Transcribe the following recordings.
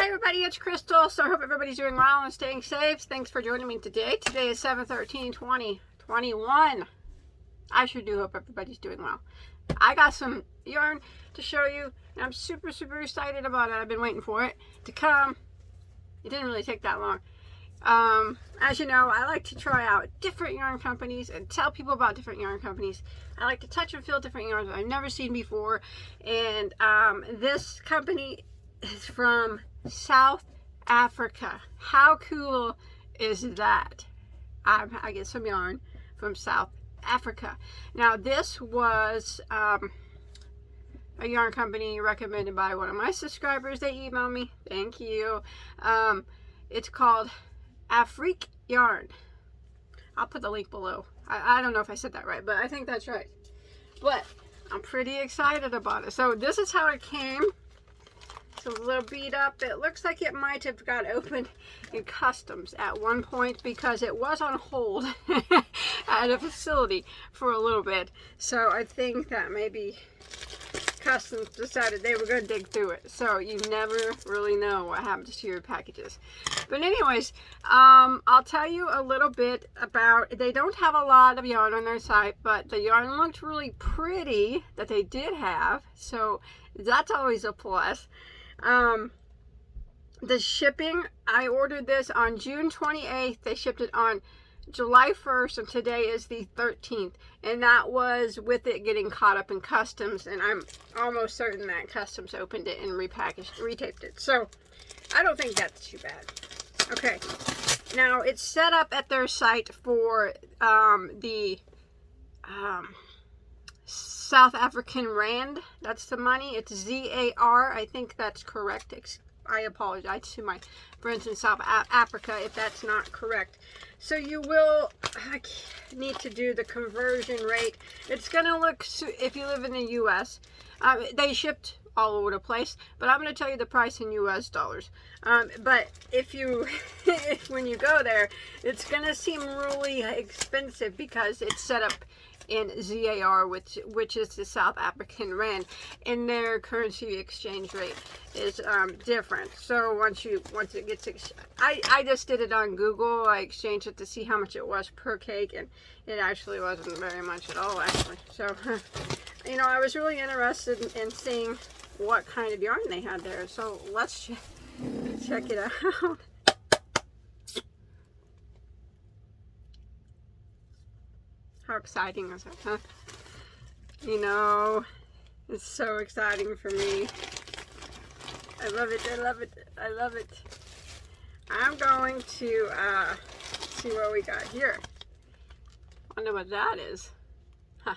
Hey everybody, it's Crystal. So I hope everybody's doing well and staying safe. Thanks for joining me today. Today is 7/13/2021. I sure do hope everybody's doing well. I got some yarn to show you, and I'm super excited about it. I've been waiting for it to come. It didn't really take that long. As you know, I like to try out different yarn companies and tell people about different yarn companies. I like to touch and feel different yarns that I've never seen before. And this company is from South Africa. How cool is that? I get some yarn from South Africa. Now this was a yarn company recommended by one of my subscribers. They emailed me. Thank you. It's called Afrique Yarn. I'll put the link below. I don't know if I said that right, but I think that's right. But I'm pretty excited about it. So this is how it came. It's a little beat up. It looks like it might have got opened in customs at one point because it was on hold at a facility for a little bit. So I think that maybe customs decided they were going to dig through it. So you never really know what happens to your packages. But anyways, I'll tell you a little bit about, they don't have a lot of yarn on their site, but the yarn looked really pretty that they did have. So that's always a plus. The shipping, I ordered this on June 28th. They shipped it on July 1st, and today is the 13th. And that was with it getting caught up in customs, and I'm almost certain that customs opened it and retaped it. So I don't think that's too bad. Okay, now it's set up at their site for the South African Rand. That's the money. It's ZAR. I think that's correct. I apologize to my friends in South Africa if that's not correct. So you will need to do the conversion rate. It's going to look, if you live in the U.S., they shipped all over the place, but I'm going to tell you the price in U.S. dollars. But if you, when you go there, it's going to seem really expensive because it's set up in ZAR, which is the South African Rand, and their currency exchange rate is different. So once it gets, I just did it on Google. I exchanged it to see how much it was per cake, and it actually wasn't very much at all, actually. So you know, I was really interested in seeing what kind of yarn they had there. So let's check it out. How exciting is it, huh? You know, it's so exciting for me. I love it, I love it, I love it. I'm going to see what we got here. Wonder what that is. Huh.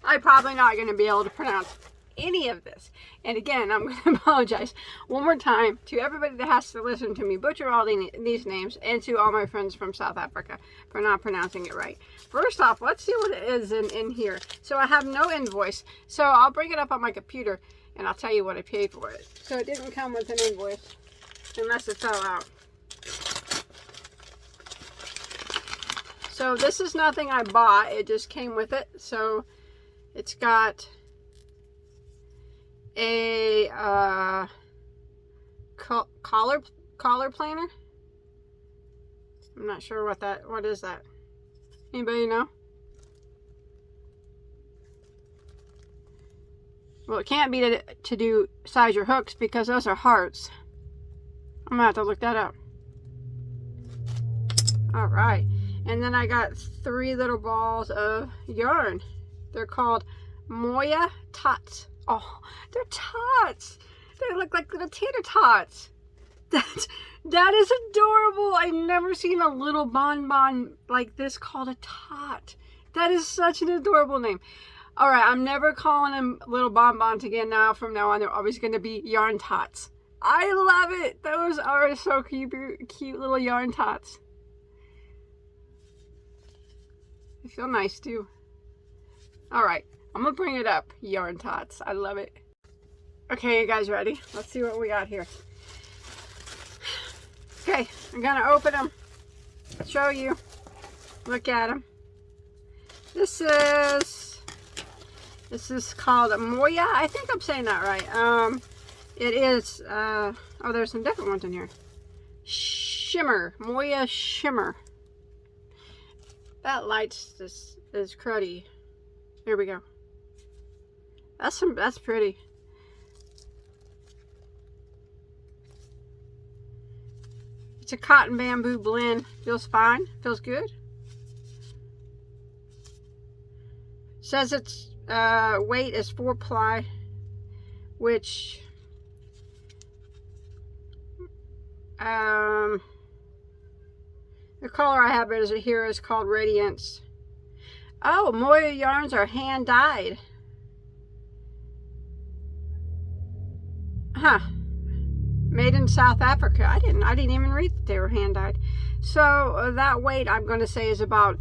I'm probably not going to be able to pronounce any of this. And again, I'm going to apologize one more time to everybody that has to listen to me butcher all these names, and to all my friends from South Africa for not pronouncing it right. First off, let's see what it is in here. So I have no invoice, so I'll bring it up on my computer and I'll tell you what I paid for it. So it didn't come with an invoice unless it fell out. So this is nothing I bought, it just came with it. So it's got a collar planner. I'm not sure what is that. Anybody know? Well, it can't be to do size your hooks because those are hearts. I'm gonna have to look that up. All right, and then I got 3 little balls of yarn. They're called Moya Tots. Oh, they're tots. They look like little tater tots. That is adorable. I've never seen a little bonbon like this called a tot. That is such an adorable name. All right, I'm never calling them little bonbons again now. From now on, they're always going to be yarn tots. I love it. Those are so cute little yarn tots. They feel nice too. All right. I'm gonna bring it up, yarn tots. I love it. Okay, you guys ready? Let's see what we got here. Okay, I'm gonna open them, show you, look at them. This is called Moya. I think I'm saying that right. It is, oh, there's some different ones in here. Shimmer, Moya Shimmer. That light's this is cruddy. Here we go. That's pretty. It's a cotton bamboo blend. Feels fine. Feels good. Says its weight is 4 ply, which the color I have here is called Radiance. Oh, Moya yarns are hand dyed. Huh. Made in South Africa. I didn't even read that they were hand dyed. So that weight I'm going to say is about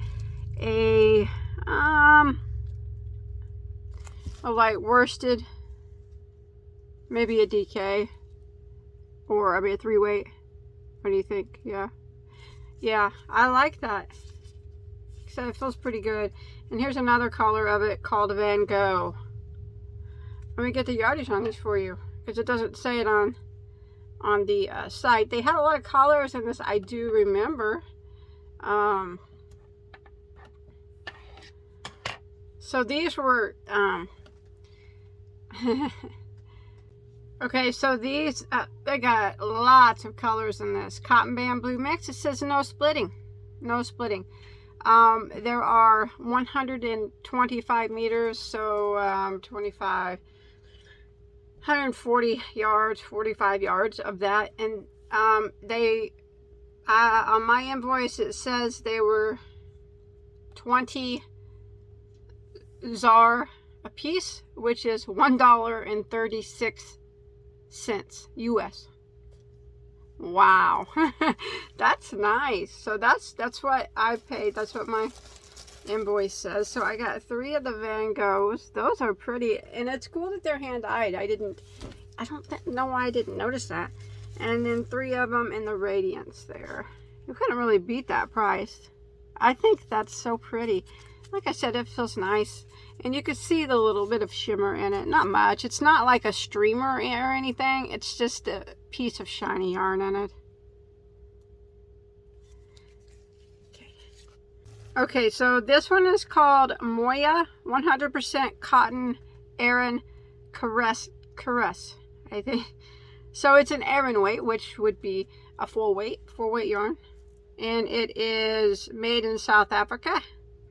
a light worsted, maybe a DK, or maybe a 3 weight. What do you think? Yeah, I like that. So it feels pretty good. And here's another color of it called Van Gogh. Let me get the yardage on this for you, because it doesn't say it on the site. They had a lot of colors in this, I do remember. So these were okay, so these they got lots of colors in this cotton bamboo mix. It says no splitting. There are 125 meters, so 25, 140 yards, 45 yards of that. And they on my invoice it says they were 20 ZAR a piece, which is $1.36 US. Wow. That's nice. So that's what I paid. That's what my invoice says. So I got 3 of the Van Goghs. Those are pretty, and it's cool that they're hand dyed. I don't know why I didn't notice that. And then 3 of them in the Radiance there. You couldn't really beat that price. I think that's so pretty. Like I said, it feels nice. And you can see the little bit of shimmer in it. Not much. It's not like a streamer or anything. It's just a piece of shiny yarn in it. Okay, so this one is called Moya 100% Cotton Aran Caress, I think. So it's an Aran weight, which would be a 4 weight yarn. And it is made in South Africa.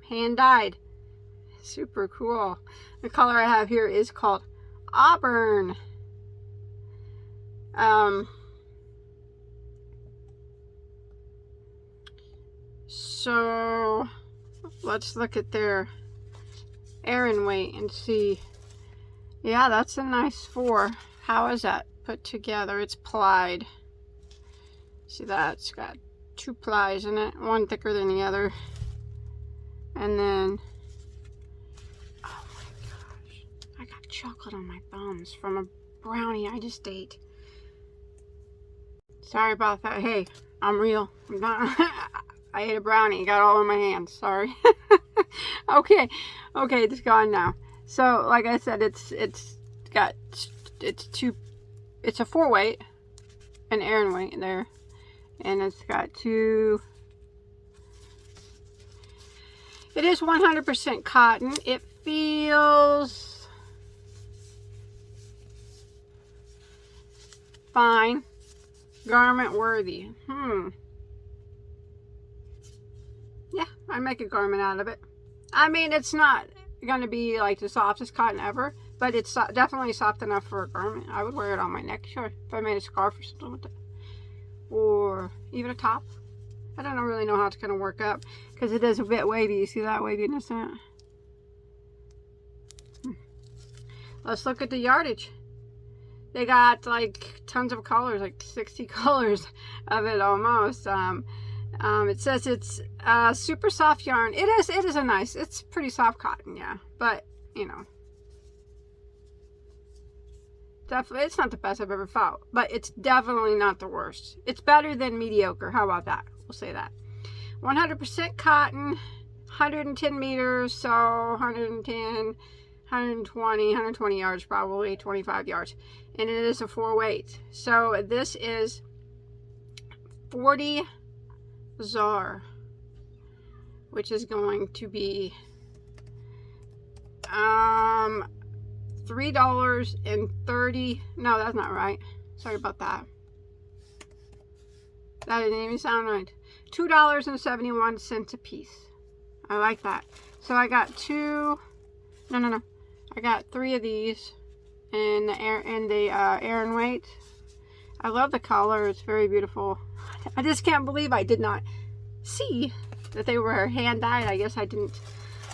Hand dyed. Super cool. The color I have here is called Auburn. So let's look at their Aran weight and see. Yeah, that's a nice 4. How is that put together? It's plied. See that? It's got 2 plies in it, one thicker than the other. And then, oh my gosh, I got chocolate on my thumbs from a brownie I just ate. Sorry about that. Hey, I'm real. I'm not. I ate a brownie. Got all in my hands. Sorry. Okay, it's gone now. So, like I said, it's a 4 weight, an Aran weight there, and it's got 2. It is 100% cotton. It feels fine, garment worthy. Yeah, I make a garment out of it. I mean, it's not going to be like the softest cotton ever, but it's definitely soft enough for a garment. I would wear it on my neck, sure, if I made a scarf or something with it, or even a top. I don't really know how it's going to work up because it is a bit wavy. You see that waviness in it? Let's look at the yardage. They got like tons of colors, like 60 colors of it almost. It says it's super soft yarn. It is a nice, it's pretty soft cotton, yeah. But, you know, definitely, it's not the best I've ever felt, but it's definitely not the worst. It's better than mediocre. How about that? We'll say that. 100% cotton, 110 meters, so 110 120 yards, probably 25 yards. And it is a 4-weight. So this is 40 ZAR, which is going to be $3.30. No, that's not right. Sorry about that. That didn't even sound right. $2.71 a piece. I like that. So I got two. No. I got 3 of these in the Aran weight. I love the color. It's very beautiful. I just can't believe I did not see that they were hand dyed. I guess I didn't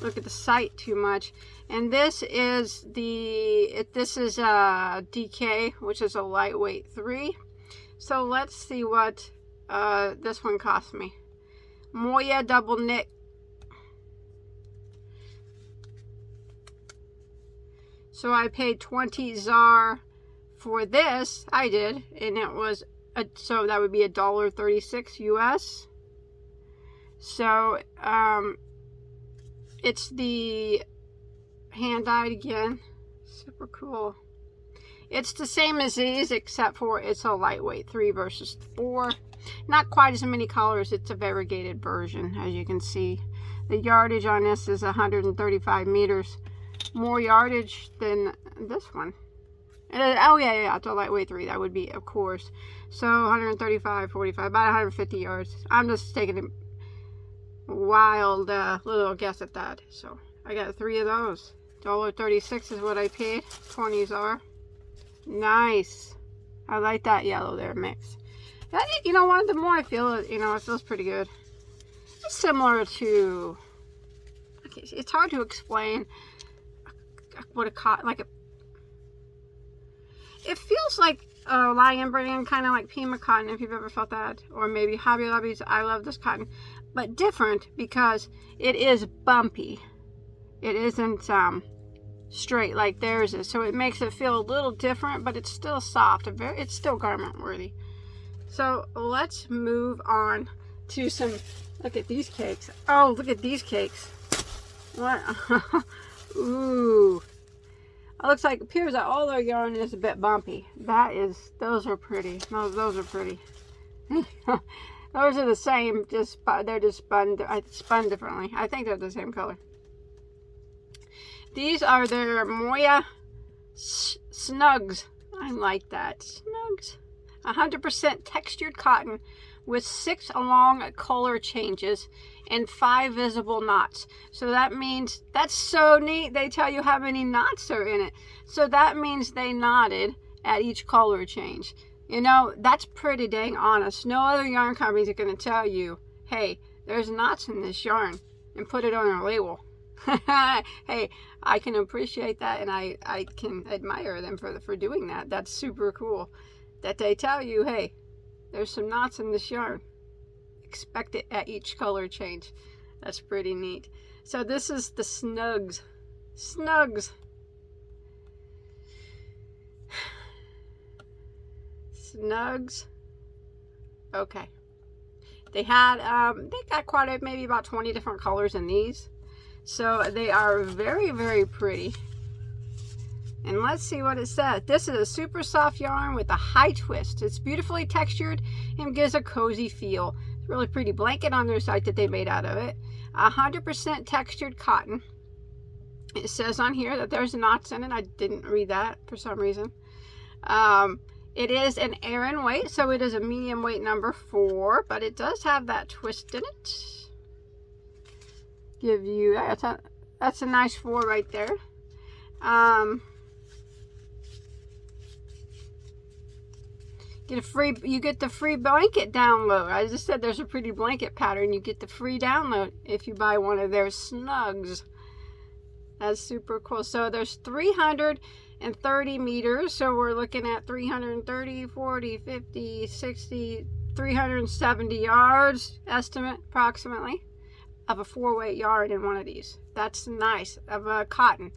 look at the site too much. And this is DK, which is a lightweight 3. So let's see what this one cost me. Moya double knit. So I paid 20 ZAR for this. I did, and it was so that would be $1.36 US. So it's the hand dyed again. Super cool. It's the same as these, except for it's a lightweight 3 versus 4. Not quite as many colors. It's a variegated version, as you can see. The yardage on this is 135 meters. More yardage than this one. Oh yeah, it's a lightweight 3. That would be, of course. So 135, 45, about 150 yards. I'm just taking a wild little guess at that. So I got 3 of those. $1.36 is what I paid. 20s are. Nice. I like that yellow there mix. That, you know what? The more I feel it, it feels pretty good. It's similar to. Okay, it's hard to explain what a cotton it feels like lion brand, kind of like Pima cotton, if you've ever felt that, or maybe Hobby Lobby's. I love this cotton, but different because it is bumpy. It isn't straight like theirs is, so it makes it feel a little different, but it's still soft. It's still garment worthy. So let's move on to some. Look at these cakes. Oh, look at these cakes. What? Ooh. It looks like, appears that all their yarn is a bit bumpy. Those are pretty. Those are pretty. Those are the same, they're just spun differently. I think they're the same color. These are their Moya Snugs. I like that. Snugs. 100% textured cotton with 6 long color changes and 5 visible knots. So that means, that's so neat. They tell you how many knots are in it. So that means they knotted at each color change. That's pretty dang honest. No other yarn companies are going to tell you, hey, there's knots in this yarn, and put it on a label. Hey, I can appreciate that, and I can admire them for doing that. That's super cool that they tell you, hey, there's some knots in this yarn. Expect it at each color change. That's pretty neat. So this is the Snugs. Snugs. Snugs. Okay. They got quite maybe about 20 different colors in these. So they are very, very pretty. And let's see what it says. This is a super soft yarn with a high twist. It's beautifully textured and gives a cozy feel. It's a really pretty blanket on their site that they made out of it. 100% textured cotton. It says on here that there's knots in it. I didn't read that for some reason. It is an Aran weight, so it is a medium weight number 4, but it does have that twist in it. Give you, that's a nice 4 right there. You get the free blanket download. I just said there's a pretty blanket pattern. You get the free download if you buy one of their Snugs. That's super cool. So there's 330 meters. So we're looking at 330, 40, 50, 60, 370 yards estimate approximately of a 4-weight yarn in one of these. That's nice, of a cotton.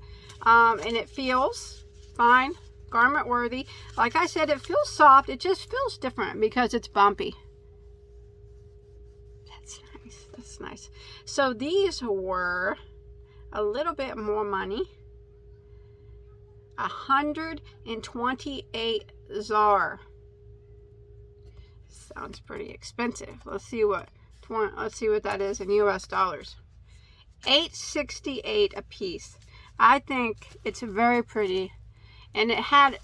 And it feels fine. Garment worthy. Like I said, it feels soft. It just feels different because it's bumpy. That's nice. That's nice. So these were a little bit more money. 128 ZAR. Sounds pretty expensive. Let's see what that is in US dollars. $8.68 a piece. I think it's very pretty, and it had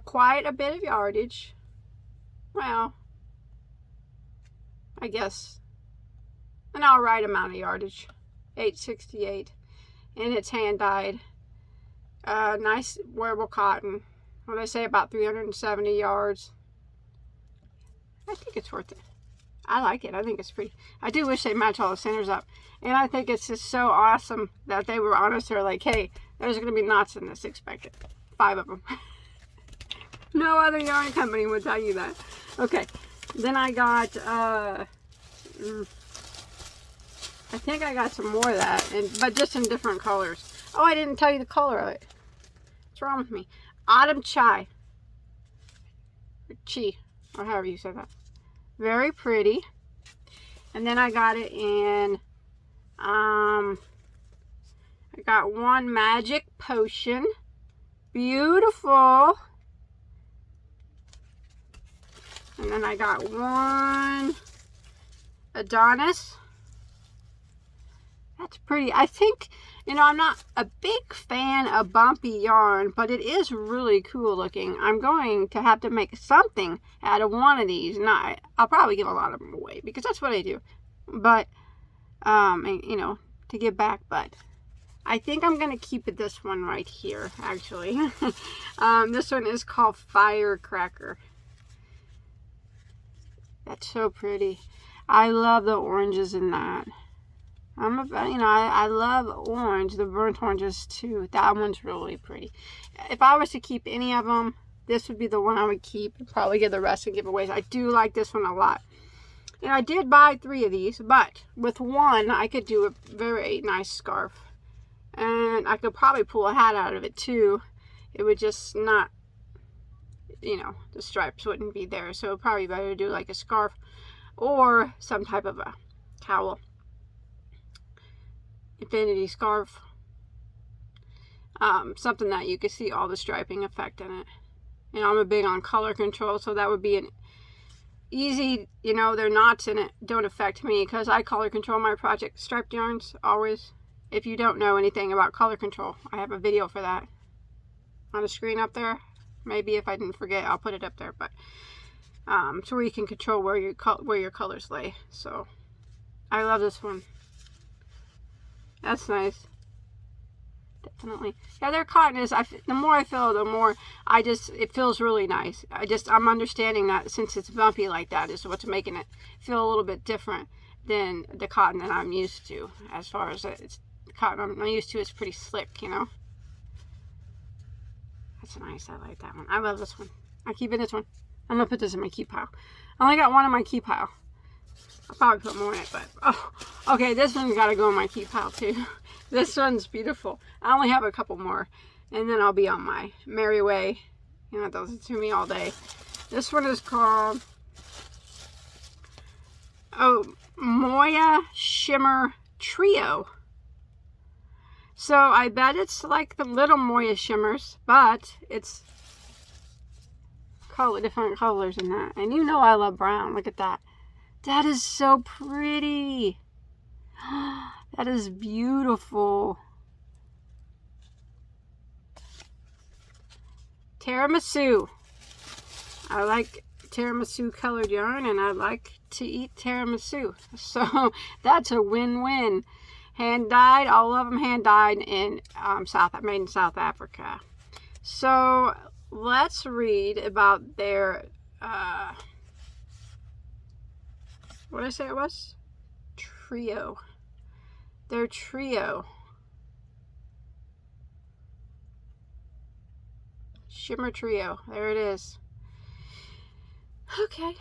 quite a bit of yardage. Well, I guess an alright amount of yardage. $8.68, and it's hand dyed. Nice wearable cotton. What did I say, about 370 yards? I think it's worth it. I like it. I think it's pretty. I do wish they match all the centers up. And I think it's just so awesome that they were honest. They're like, hey, there's going to be knots in this. Expect it. 5 of them. No other yarn company would tell you that. Okay. Then I got, I think I got some more of that, but just in different colors. Oh, I didn't tell you the color of it. What's wrong with me? Autumn Chai. Or Chi. Or however you say that. Very pretty. And then I got it in, I got one Magic Potion. Beautiful. And then I got one Adonis. That's pretty. I think, you know, I'm not a big fan of bumpy yarn, but it is really cool looking. I'm going to have to make something out of one of these. And I'll probably give a lot of them away because that's what I do. But, you know, to give back. But I think I'm going to keep it this one right here, actually. This one is called Firecracker. That's so pretty. I love the oranges in that. I love orange, the burnt oranges too. That one's really pretty. If I was to keep any of them, this would be the one I would keep. Probably give the rest and giveaways. I do like this one a lot. And I did buy 3 of these, but with one, I could do a very nice scarf. And I could probably pull a hat out of it too. It would just not, you know, the stripes wouldn't be there. So it'd probably be better to do like a scarf or some type of a cowl. Infinity scarf. Something that you can see all the striping effect in it. You know, I'm a big on color control, so that would be an easy, you know, their knots in it don't affect me because I color control my project striped yarns always. If you don't know anything about color control, I have a video for that on the screen up there. Maybe if I didn't forget, I'll put it up there. But so where you can control where your colors lay. So I love this one. That's nice. Definitely. Yeah, their cotton is, the more I feel, the more it feels really nice. I'm understanding that since it's bumpy like that is what's making it feel a little bit different than the cotton that I'm used to. As far as the cotton I'm used to is pretty slick, you know. That's nice. I like that one. I love this one. I'm keeping this one. I'm going to put this in my keep pile. I only got one in my keep pile. I'll probably put more in it, but, oh, okay, this one's got to go in my keep pile, too. This one's beautiful. I only have a couple more, and then I'll be on my merry way. You know, those are to me all day. This one is called, Moya Shimmer Trio. So, I bet it's like the little Moya Shimmers, but it's different colors in that. And you know I love brown. Look at that. That is so pretty. That is beautiful. Tiramisu. I like tiramisu colored yarn and I like to eat tiramisu. So that's a win-win. Hand dyed, all of them hand dyed in made in South Africa. So let's read about their what did I say it was? Trio. Their trio. Shimmer Trio. There it is. Okay.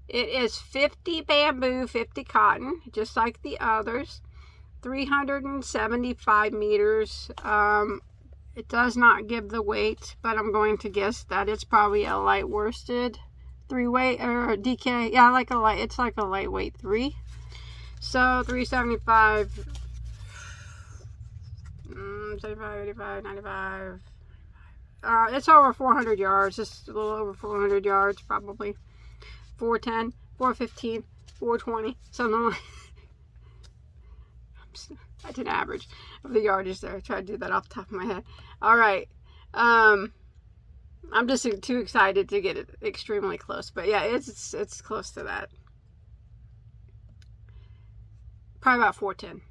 It is 50 bamboo, 50 cotton, just like the others. 375 meters. It does not give the weight, but I'm going to guess that it's probably a light worsted 3-weight or DK. Yeah, it's like a lightweight 3. So 375, 75, 85, 95. It's over 400 yards. Just a little over 400 yards, probably. 410, 415, 420, something like. That's an average of the yardage there. I tried to do that off the top of my head. All right. I'm just too excited to get it extremely close, but yeah, it's close to that. Probably about 410.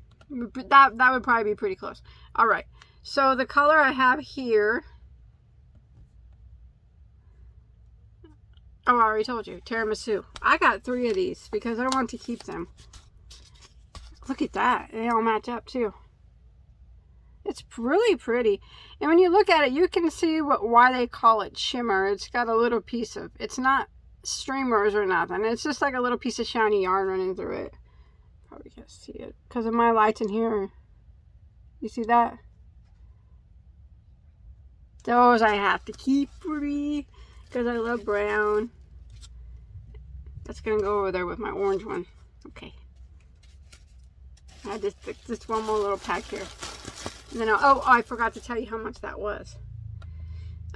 That would probably be pretty close. All right. So the color I have here. Oh, I already told you, tiramisu. I got 3 of these because I want to keep them. Look at that. They all match up too. It's really pretty. And when you look at it, you can see why they call it shimmer. It's got a little piece of, it's not streamers or nothing. It's just like a little piece of shiny yarn running through it. Probably can't see it because of my lights in here. You see that? Those I have to keep for me because I love brown. That's going to go over there with my orange one. Okay. I just one more little pack here. And then I forgot to tell you how much that was.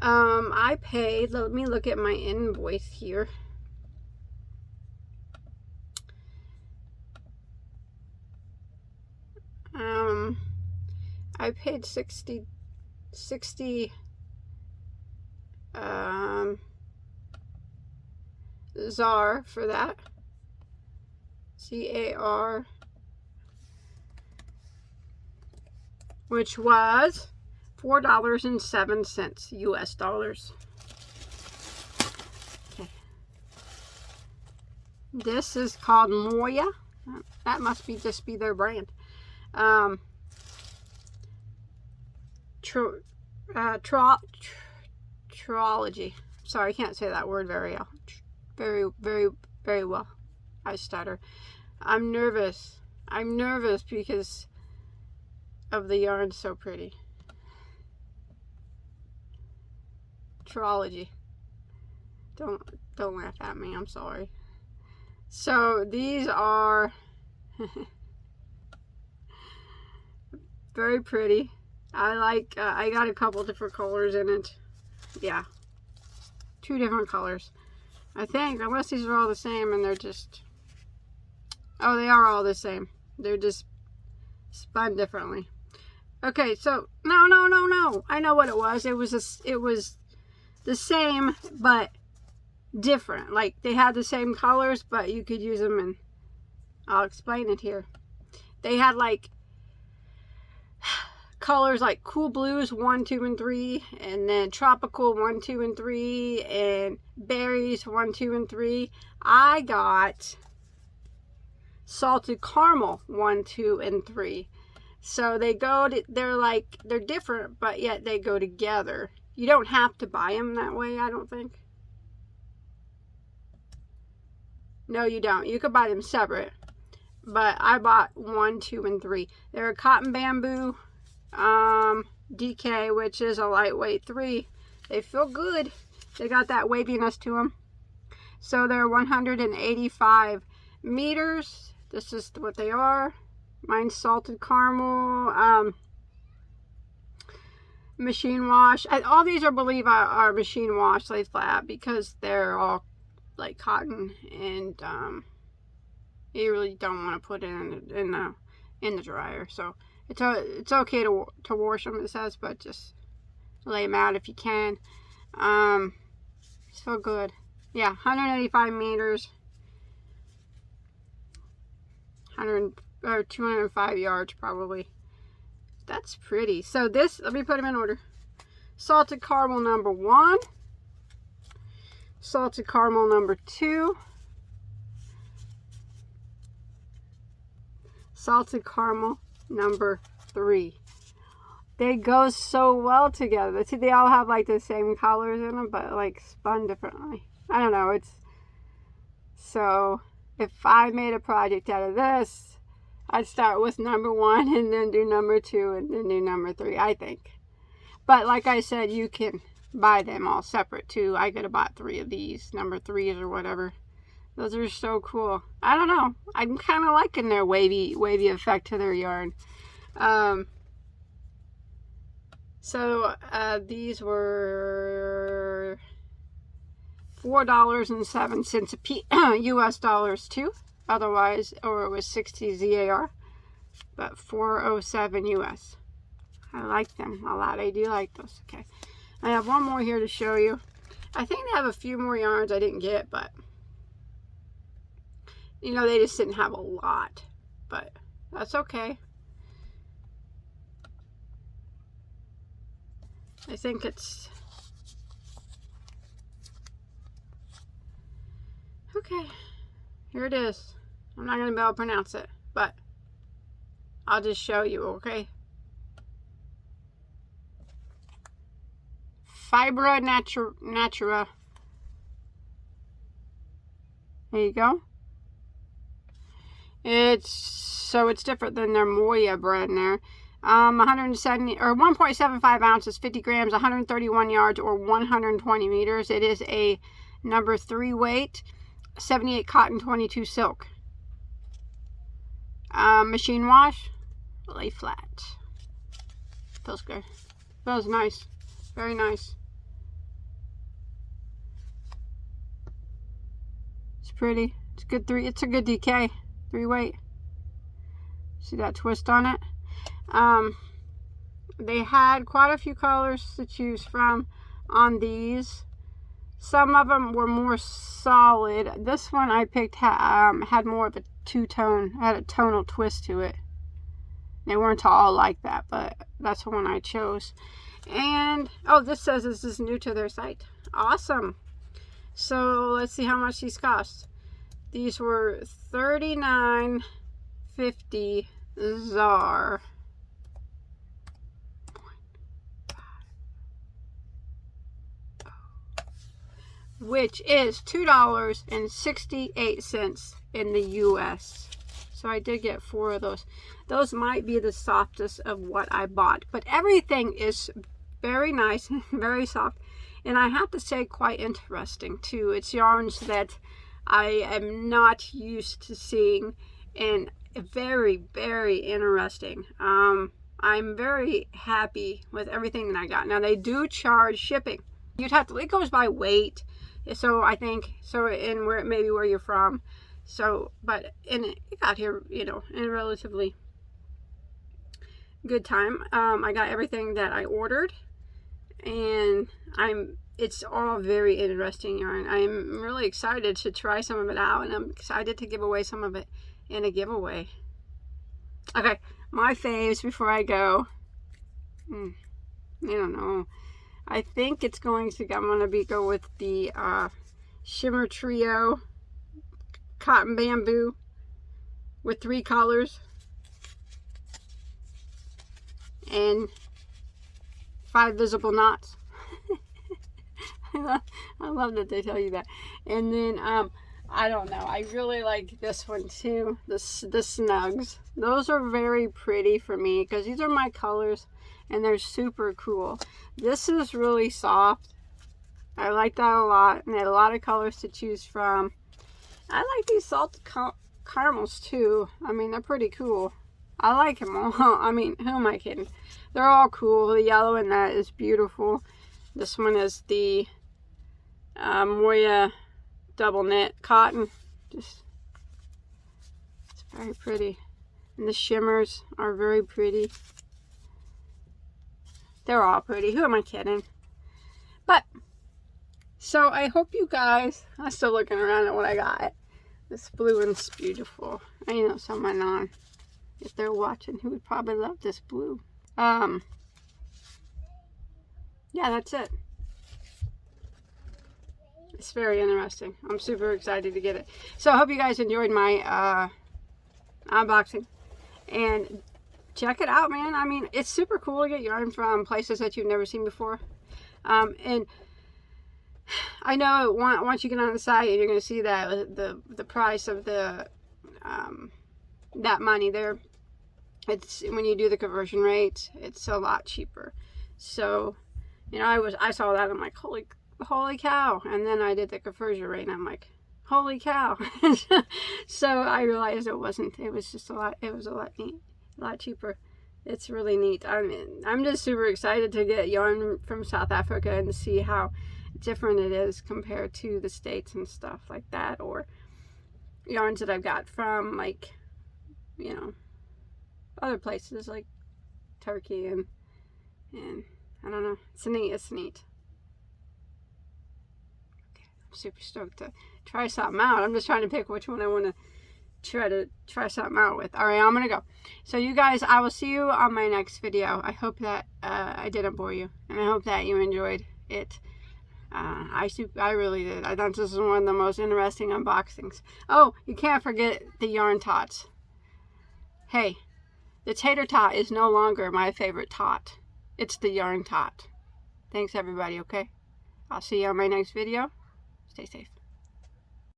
I paid, let me look at my invoice here. I paid 60 ZAR for that. CAR, which was $4.07 US dollars. Okay. This is called Moya. That must be just be their brand. Trology. Sorry, I can't say that word very well. I stutter. I'm nervous. I'm nervous because of the yarn so pretty. Trology. Don't laugh at me. I'm sorry. So these are very pretty. I like. I got a couple different colors in it. Yeah, 2 different colors. I think, unless these are all the same and they're just. Oh, they are all the same. They're just spun differently. Okay, so no. I know what it was. It was the same but different. Like they had the same colors, but you could use them, and I'll explain it here. They had like colors like cool blues 1, 2, and 3, and then tropical 1, 2, and 3, and berries 1, 2, and 3. I got salted caramel 1, 2, and 3. So they're different, but yet they go together. You don't have to buy them that way, I don't think. No, you don't. You could buy them separate. But I bought 1, 2, and 3. They're a cotton bamboo DK, which is a lightweight 3. They feel good. They got that waviness to them. So they're 185 meters. This is what they are. Mine's salted caramel, machine wash. All these are machine wash, lay flat, because they're all like cotton, and you really don't want to put it in the dryer. So it's okay to wash them, it says, but just lay them out if you can. So good. Yeah, 185 meters, 205 yards probably. That's pretty. So this, let me put them in order. Salted caramel number 1, salted caramel number 2, salted caramel number 3. They go so well together. See, they all have like the same colors in them, but like spun differently. I don't know. So if I made a project out of this, I'd start with number 1 and then do number 2 and then do number 3, I think. But like I said, you can buy them all separate too. I could have bought 3 of these, number 3s or whatever. Those are so cool. I don't know. I'm kind of liking their wavy effect to their yarn. So these were $4.07 a piece, US dollars too. Otherwise, or it was 60 ZAR, but 407 US. I like them a lot. I do like those. Okay, I have one more here to show you. I think they have a few more yarns I didn't get, but you know, they just didn't have a lot, but that's okay. I think it's okay. Here it is. I'm not going to be able to pronounce it, but I'll just show you, okay? Fibra Natura. There you go. It's different than their Moya brand there. 170 or 1.75 ounces, 50 grams, 131 yards, or 120 meters. It is a number 3 weight, 78 cotton, 22 silk. Machine wash, lay flat. Feels good. Feels nice. Very nice. It's pretty. It's good. It's a good DK. 3 weight. See that twist on it? They had quite a few colors to choose from on these. Some of them were more solid. This one I picked had more of a two-tone, had a tonal twist to it. They weren't all like that, but that's the one I chose. And oh, this says this is new to their site. Awesome. So let's see how much these cost. These were $39.50 ZAR. Which is $2.68 in the US. So I did get 4 of those. Those might be the softest of what I bought, but everything is very nice, very soft, and I have to say quite interesting too. It's yarns that I am not used to seeing, and very, very interesting. I'm very happy with everything that I got. Now they do charge shipping. You'd have to, it goes by weight. So I think, so in where, maybe where you're from. So, but, and it got here, you know, in a relatively good time. I got everything that I ordered, and it's all very interesting yarn. I'm really excited to try some of it out, and I'm excited to give away some of it in a giveaway. Okay, my faves before I go. I don't know. I think it's going to, I'm going to go with the Shimmer Trio Cotton Bamboo with 3 colors and 5 visible knots. I love that they tell you that. And then, I don't know, I really like this one too, the Snugs. Those are very pretty for me because these are my colors. And they're super cool. This is really soft. I like that a lot. And they had a lot of colors to choose from. I like these salted caramels too. I mean, they're pretty cool. I like them all. I mean, who am I kidding? They're all cool. The yellow in that is beautiful. This one is the Moya double knit cotton. It's very pretty. And the shimmers are very pretty. They're all pretty. Who am I kidding? But, so I hope you guys, I'm still looking around at what I got. This blue one's beautiful. I know someone on, if they're watching, who would probably love this blue. Yeah, that's it. It's very interesting. I'm super excited to get it. So I hope you guys enjoyed my unboxing. And check it out, man. I mean, it's super cool to get yarn from places that you've never seen before. And I know once you get on the site, you're going to see that the price of the that money there. It's when you do the conversion rate, it's a lot cheaper. So, you know, I saw that, I'm like, holy cow. And then I did the conversion rate, and I'm like, holy cow. So I realized it wasn't. It was just a lot neat, a lot cheaper. It's really neat. I'm just super excited to get yarn from South Africa and to see how different it is compared to the States and stuff like that, or yarns that I've got from, like, you know, other places like Turkey and I don't know. It's neat. Okay, I'm super stoked to try something out. I'm just trying to pick which one I want to try something out with. All right, I'm gonna go. So you guys, I will see you on my next video. I hope that I didn't bore you, and I hope that you enjoyed it. I really did. I thought this was one of the most interesting unboxings. Oh, you can't forget the yarn tots. Hey, the tater tot is no longer my favorite tot. It's the yarn tot. Thanks everybody, okay? I'll see you on my next video. Stay safe.